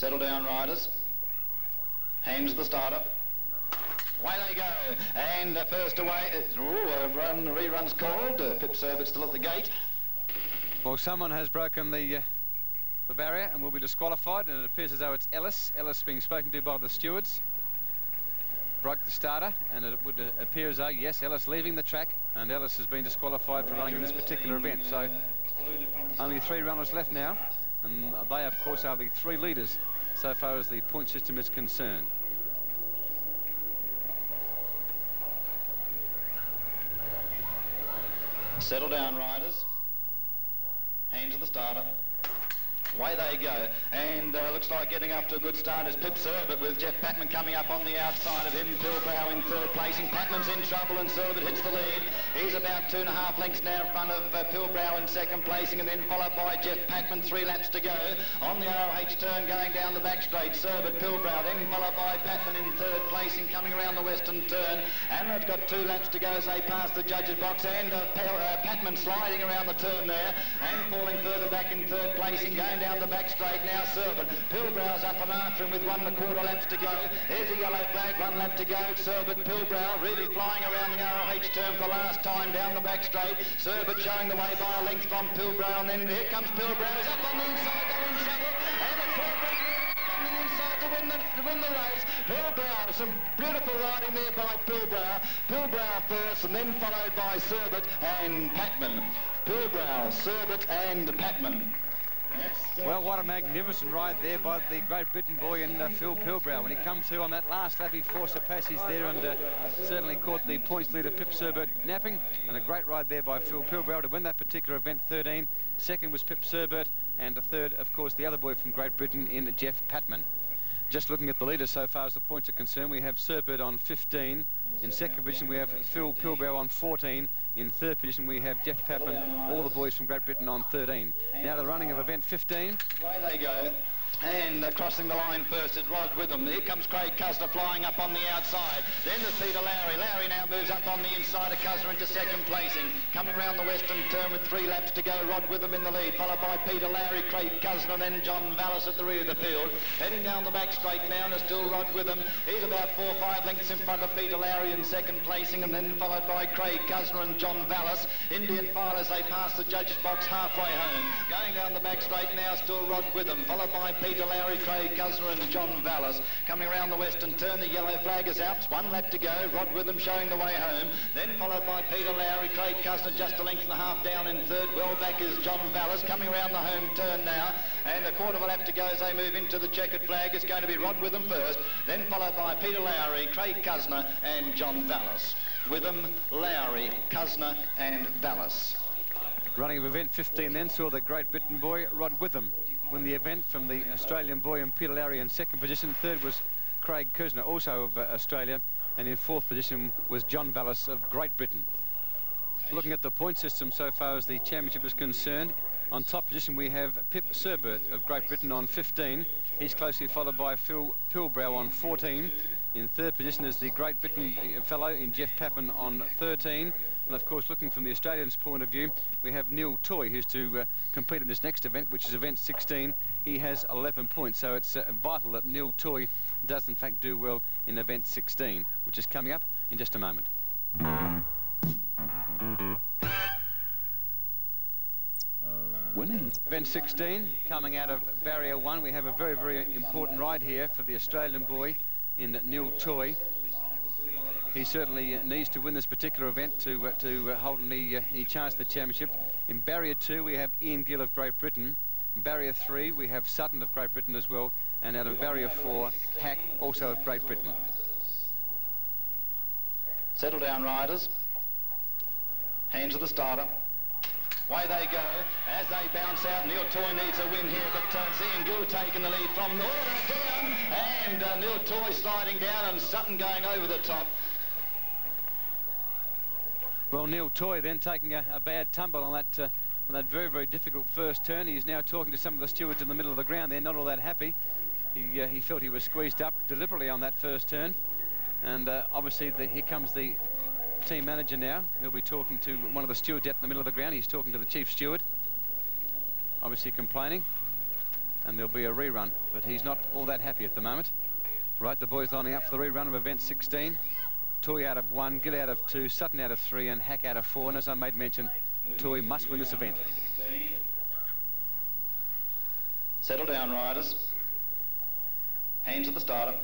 Settle down, riders. Hands the starter. Away they go, and first away, rerun's called. Pip Serbert still at the gate. Well, someone has broken the barrier and will be disqualified, and it appears as though it's Ellis. Ellis being spoken to by the stewards. Broke the starter, and it would appear as though, yes, Ellis leaving the track, and Ellis has been disqualified for running in this particular event. So only 3 runners left now, and they, of course, are the 3 leaders so far as the point system is concerned. Settle down, riders. Hands of the starter. Away they go, and looks like getting up to a good start is Pip Serbert, with Jeff Patman coming up on the outside of him. Pilbrow in 3rd placing. Patman's in trouble, and Serbert hits the lead. He's about 2.5 lengths now in front of Pilbrow in 2nd placing, and then followed by Jeff Patman. 3 laps to go on the ROH turn, going down the back straight. Serbert, Pilbrow, then followed by Patman in 3rd placing, coming around the western turn. And they've got 2 laps to go as they pass the judges' box, and Patman sliding around the turn there and falling further back in 3rd placing, going down the back straight now. Serbert, Pilbrow's up and after him with 1 1/4 laps to go. There's a yellow flag, 1 lap to go. Serbert, Pilbrow really flying around the ROH turn for the last time down the back straight. Serbert showing the way by a length from Pilbrow, and then here comes Pilbrow. He's up on the inside, they're in trouble, and Pilbrow on the inside to win the race. Pilbrow, some beautiful riding there by Pilbrow. Pilbrow first, and then followed by Serbert and Patman. Pilbrow, Serbert and Patman. Well, what a magnificent ride there by the Great Britain boy in Phil Pilbrow. When he comes through on that last lap, he forced a passage there and certainly caught the points leader Pip Serbert napping. And a great ride there by Phil Pilbrow to win that particular event, 13. Second was Pip Serbert, and a third, of course, the other boy from Great Britain in Jeff Patman. Just looking at the leaders so far as the points are concerned, we have Serbert on 15. In 2nd position, we have Phil Pilbrow on 14. In 3rd position, we have Jeff Patman, all the boys from Great Britain on 13. Now to the running of event 15. Away they go. And crossing the line first is Rod Witham. Here comes Craig Cuzner flying up on the outside. Then there's Peter Lowry. Lowry now moves up on the inside of Cuzner into 2nd placing. Coming round the western turn with 3 laps to go. Rod Witham in the lead, followed by Peter Lowry, Craig Cuzner, and then John Vallis at the rear of the field. Heading down the back straight now, and it's still Rod Witham. He's about 4 or 5 lengths in front of Peter Lowry in 2nd placing, and then followed by Craig Cuzner and John Vallis. Indian file as they pass the judges' box halfway home. Going down the back straight now, still Rod Witham, followed by Peter Lowry, Craig Cuzner and John Vallis. Coming around the western turn, the yellow flag is out. 1 lap to go. Rod Witham showing the way home. Then followed by Peter Lowry, Craig Cuzner just 1.5 lengths down in 3rd. Well back is John Vallis. Coming around the home turn now. And a 1/4 lap to go as they move into the checkered flag. It's going to be Rod Witham first. Then followed by Peter Lowry, Craig Cuzner and John Vallis. Witham, Lowry, Cuzner and Vallis. Running of event 15 then saw the Great Britain boy Rod Witham win the event from the Australian boy and Peter Lowry in 2nd position. 3rd was Craig Cuzner, also of Australia, and in 4th position was John Vallis of Great Britain. Looking at the point system so far as the championship is concerned, on top position we have Pip Serbert of Great Britain on 15. He's closely followed by Phil Pilbrow on 14. In 3rd position is the Great Britain fellow in Jeff Patman on 13. And of course, looking from the Australians' point of view, we have Neil Toy, who's to compete in this next event, which is event 16. He has 11 points, so it's vital that Neil Toy does in fact do well in event 16, which is coming up in just a moment. Event 16, coming out of barrier 1, we have a very, very important ride here for the Australian boy in Neil Toy. He certainly needs to win this particular event to hold any chance of the championship. In barrier 2, we have Ian Gill of Great Britain. In barrier 3, we have Sutton of Great Britain as well. And out of barrier 4, Hack, also of Great Britain. Settle down, riders. Hands of the starter. Away they go as they bounce out. Neil Toy needs a win here, but Ian Gill taking the lead from Northern down, and Neil Toy sliding down and Sutton going over the top. Well, Neil Toy then taking a bad tumble on that very, very difficult first turn. He's now talking to some of the stewards in the middle of the ground. They're not all that happy. He felt he was squeezed up deliberately on that first turn, and obviously here comes the team manager now. He'll be talking to one of the stewards out in the middle of the ground. He's talking to the chief steward, obviously complaining. and there'll be a rerun, but he's not all that happy at the moment. Right, the boys lining up for the rerun of event 16. Toy out of 1, Gill out of 2, Sutton out of 3, and Hack out of 4. And as I made mention, Toy must win this event. Settle down, riders. Hands at the starter.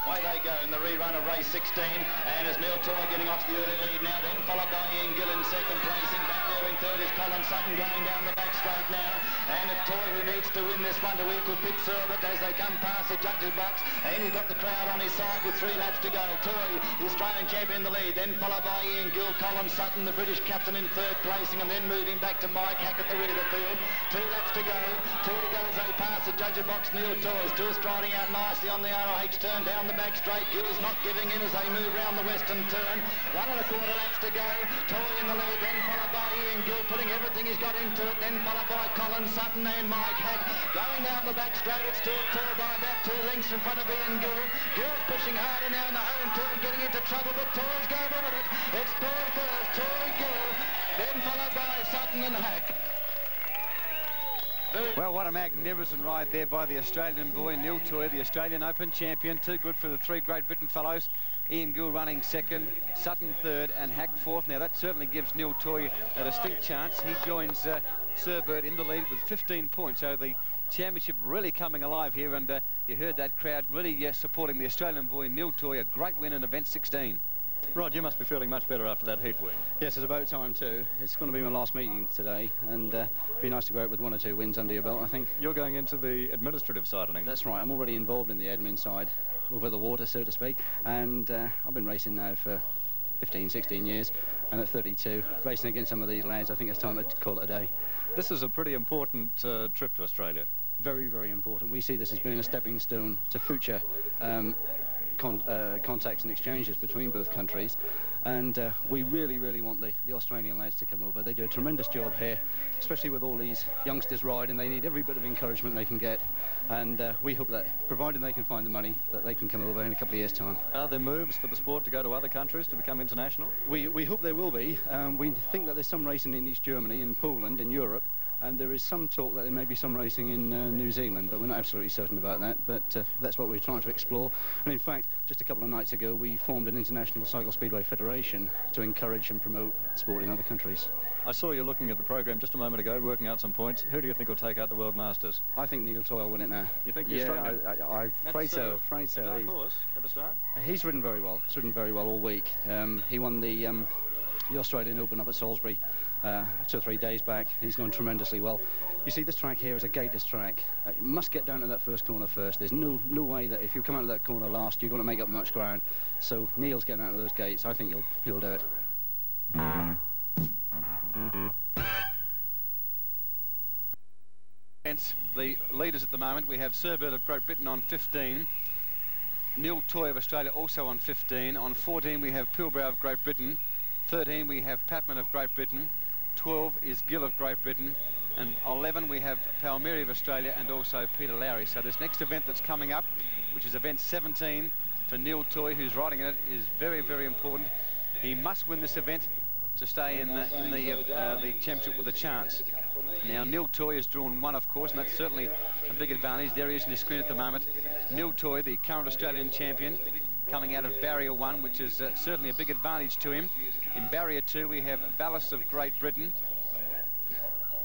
Away they go in the rerun of race 16, and as Neil Toy getting off the early lead now, then followed by Ian Gill in second place. In back there in third is Colin Sutton going down the back straight now, and it's Toy who needs to win this one to equal Pip Serbert as they come past the judges' box, and he's got the crowd on his side with 3 laps to go. Toy, the Australian champion, in the lead, then followed by Ian Gill, Colin Sutton, the British captain, in third placing, and then moving back to Mike Hack at the rear of the field. 2 laps to go, 2 to go as they pass the judges' box. Neil Toy still striding out nicely on the ROH turn down the back straight. Gill's not giving in as they move round the western turn. 1 1/4 laps to go. Toy in the lead, then followed by Ian Gill, putting everything he's got into it, then followed by Colin Sutton and Mike Hack. Going down the back straight, it's still Toy by about 2 lengths in front of Ian Gill. Gill's pushing harder now in the home turn, getting into trouble, but Toy's going with it. It's Toy first, Toy, Gill, then followed by Sutton and Hack. Well, what a magnificent ride there by the Australian boy, Neil Toy, the Australian Open champion. Too good for the 3 Great Britain fellows. Ian Gill running second, Sutton third, and Hack fourth. Now, that certainly gives Neil Toy a distinct chance. He joins Serbert in the lead with 15 points. So the championship really coming alive here, and you heard that crowd really supporting the Australian boy, Neil Toy. A great win in event 16. Rod, you must be feeling much better after that heat win. Yes, it's about time too. It's going to be my last meeting today, and be nice to go out with 1 or 2 wins under your belt, I think. You're going into the administrative side of England. That's right. I'm already involved in the admin side, over the water, so to speak, and I've been racing now for 15, 16 years, and at 32, racing against some of these lads, I think it's time to call it a day. This is a pretty important trip to Australia. Very, very important. We see this as being a stepping stone to future contacts and exchanges between both countries, and we really want the Australian lads to come over. They do a tremendous job here, especially with all these youngsters riding. They need every bit of encouragement they can get, and we hope that, provided they can find the money, that they can come over in a couple of years' time. Are there moves for the sport to go to other countries to become international? We hope there will be. We think that there's some racing in East Germany, in Poland, in Europe, and there is some talk that there may be some racing in New Zealand, but we're not absolutely certain about that. But that's what we're trying to explore. And in fact, just a couple of nights ago, we formed an International Cycle Speedway Federation to encourage and promote sport in other countries. I saw you looking at the program just a moment ago, working out some points. Who do you think will take out the World Masters? I think Neil Toy will win it now. You think he's strong? I'm afraid so. Afraid so. Dark horse at the start? He's ridden very well. He's ridden very well all week. He won the Australian Open up at Salisbury 2 or 3 days back. He's gone tremendously well. You see, this track here is a gateless track. You must get down to that first corner first. There's no way that if you come out of that corner last, you're going to make up much ground. So Neil's getting out of those gates. I think he'll do it. The leaders at the moment, we have Serbert of Great Britain on 15. Neil Toy of Australia also on 15. On 14 we have Pilbrow of Great Britain. 13 we have Patman of Great Britain. 12 is Gill of Great Britain. And 11 we have Palmieri of Australia and also Peter Lowry. So this next event that's coming up, which is event 17 for Neil Toy, who's riding in it, is very important. He must win this event to stay in the championship with a chance. Now Neil Toy has drawn 1, of course, and that's certainly a big advantage. There he is on your screen at the moment. Neil Toy, the current Australian champion, coming out of barrier 1, which is certainly a big advantage to him. In barrier 2 we have Vallis of Great Britain.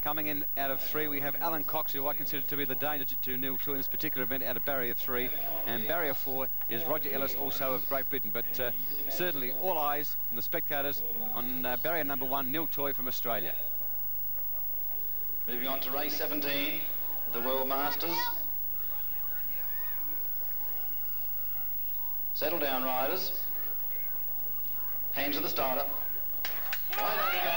Coming in out of 3 we have Alan Cox, who I consider to be the danger to Neil Toy in this particular event, out of barrier 3. And barrier 4 is Roger Ellis, also of Great Britain. But certainly all eyes and the spectators on barrier number 1, Neil Toy from Australia. Moving on to race 17, the World Masters. Settle down, riders. Hands to the starter. Right, there you go.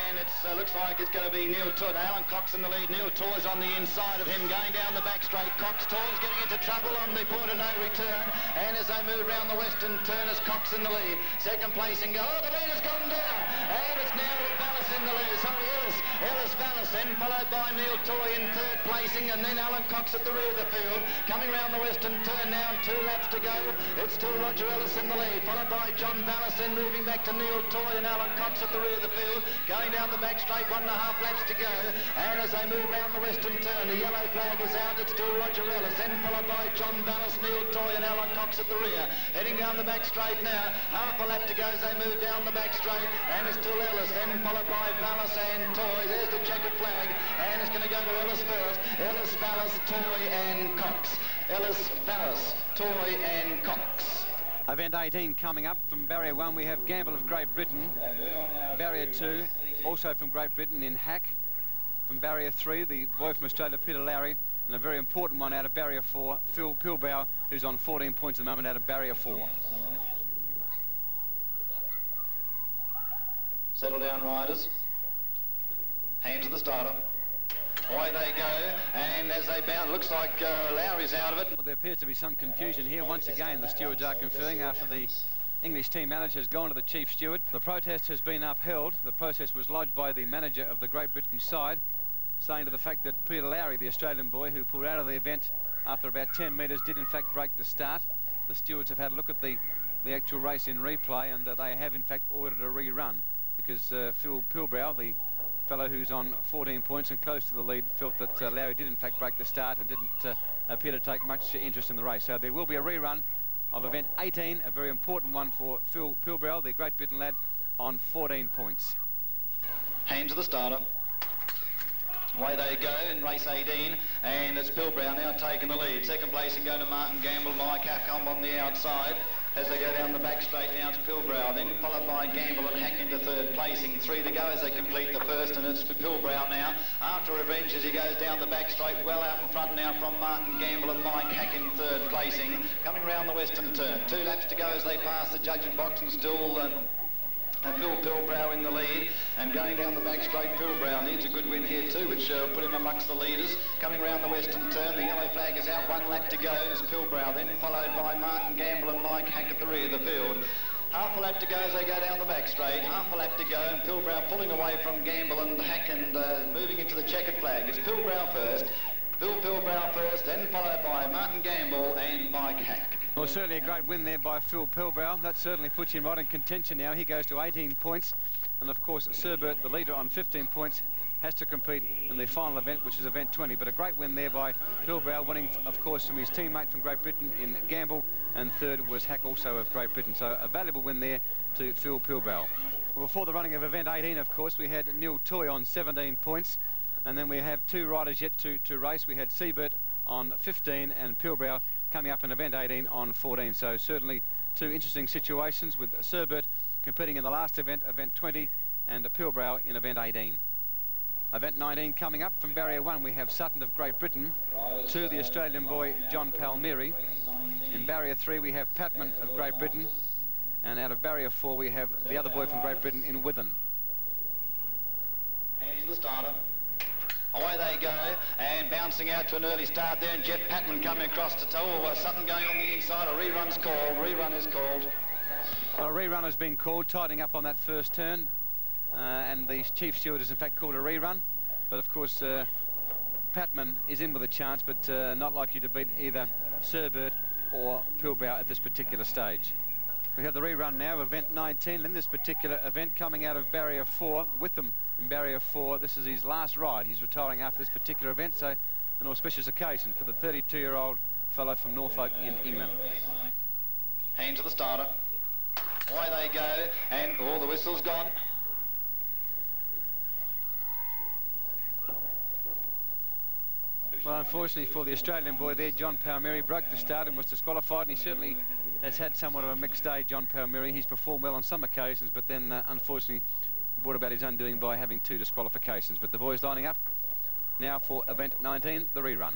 And it looks like it's going to be Neil Toy. Alan Cox in the lead. Neil Toy's on the inside of him, going down the back straight. Cox Toy's getting into trouble on the point of no return. And as they move round the western turn, is Cox in the lead. Second place and go. Oh, the lead has gone down. And it's now Vallis in the lead. So Ellis Vallis Ellis, then followed by Neil Toy in third placing, and then Alan Cox at the rear of the field. Coming round the western turn now, and 2 laps to go. It's still Roger Ellis in the lead, followed by John Vallis, then moving back to Neil Toy and Alan Cox at the rear of the field. Going down the back straight, 1.5 laps to go. And as they move round the western turn, the yellow flag is out. It's still Roger Ellis, then followed by John Vallis, Neil Toy and Alan Cox at the rear. Heading down the back straight now, half a lap to go as they move down the back straight, and it's still Ellis, then followed by Vallis and Toy. There's the checkered flag, and it's going to go to Ellis first. Ellis, Vallis, Toy and Cox. Ellis, Vallis, Toy and Cox. Event 18 coming up. From barrier 1 we have Gamble of Great Britain. Barrier 2 also from Great Britain in Hack. From barrier 3 the boy from Australia, Peter Lowry, and a very important one out of barrier 4, Phil Pilbrow, who's on 14 points at the moment out of barrier 4. Settle down, riders. Hands to the starter. Away they go, and as they bounce, looks like Lowry's out of it. Well, there appears to be some confusion here. Once again, the stewards are conferring after the English team manager has gone to the chief steward. The protest has been upheld. The process was lodged by the manager of the Great Britain side, saying to the fact that Peter Lowry, the Australian boy who pulled out of the event after about 10 metres, did in fact break the start. The stewards have had a look at the actual race in replay, and they have in fact ordered a rerun because Phil Pilbrow, the fellow who's on 14 points and close to the lead, felt that Lowry did in fact break the start and didn't appear to take much interest in the race. So there will be a rerun of event 18, a very important one for Phil Pilbrow, the Great Britain lad, on 14 points. Hands to the starter. Away they go in race 18, and it's Pilbrow now taking the lead. Second place and going to Martin Gamble, Mike Hackcomb on the outside. As they go down the back straight now, it's Pilbrow, then followed by Gamble and Hack into third placing. 3 to go as they complete the first, and it's for Pilbrow now. After revenge as he goes down the back straight, well out in front now from Martin Gamble and Mike Hack in third placing. Coming round the western turn. 2 laps to go as they pass the judging box, and still Phil Pilbrow in the lead, and going down the back straight, Pilbrow needs a good win here too, which will put him amongst the leaders. Coming round the western turn, the yellow flag is out, 1 lap to go as Pilbrow, then followed by Martin Gamble and Mike Hack at the rear of the field. Half a lap to go as they go down the back straight, half a lap to go, and Pilbrow pulling away from Gamble and Hack and moving into the checkered flag. It's Pilbrow first, Phil Pilbrow first, then followed by Martin Gamble and Mike Hack. Well, certainly a great win there by Phil Pilbrow. That certainly puts him right in contention now. He goes to 18 points. And, of course, Serbert, the leader on 15 points, has to compete in the final event, which is event 20. But a great win there by Pilbrow, winning, of course, from his teammate from Great Britain in Gamble. And third was Hack, also of Great Britain. So a valuable win there to Phil Pilbrow. Well, before the running of event 18, of course, we had Neil Toy on 17 points. And then we have 2 riders yet to race. We had Seibert on 15 and Pilbrow coming up in event 18 on 14. So certainly 2 interesting situations, with Seibert competing in the last event, event 20, and Pilbrow in event 18. Event 19 coming up. From barrier 1 we have Sutton of Great Britain, 2 the Australian boy John Palmieri. In barrier 3 we have Patman of Great Britain, and out of barrier 4 we have the other boy from Great Britain in Withen. Hands to the starter. Away they go, and bouncing out to an early start there, and Jeff Patman coming across to Sutton going on the inside. A rerun's called. Rerun is called. Well, a rerun has been called, tightening up on that first turn, and the chief steward has in fact called a rerun. But of course, Patman is in with a chance, but not likely to beat either Seibert or Pilbrow at this particular stage. We have the rerun now of event 19 in this particular event, coming out of barrier 4 with them in barrier 4. This is his last ride. He's retiring after this particular event, so an auspicious occasion for the 32-year-old fellow from Norfolk in England. Hands to the starter. Away they go, and the whistle's gone. Well, unfortunately for the Australian boy there, John Palmieri broke the start and was disqualified, and he certainly has had somewhat of a mixed day, John Palmieri. He's performed well on some occasions, but then unfortunately brought about his undoing by having 2 disqualifications. But the boys lining up now for event 19, the rerun.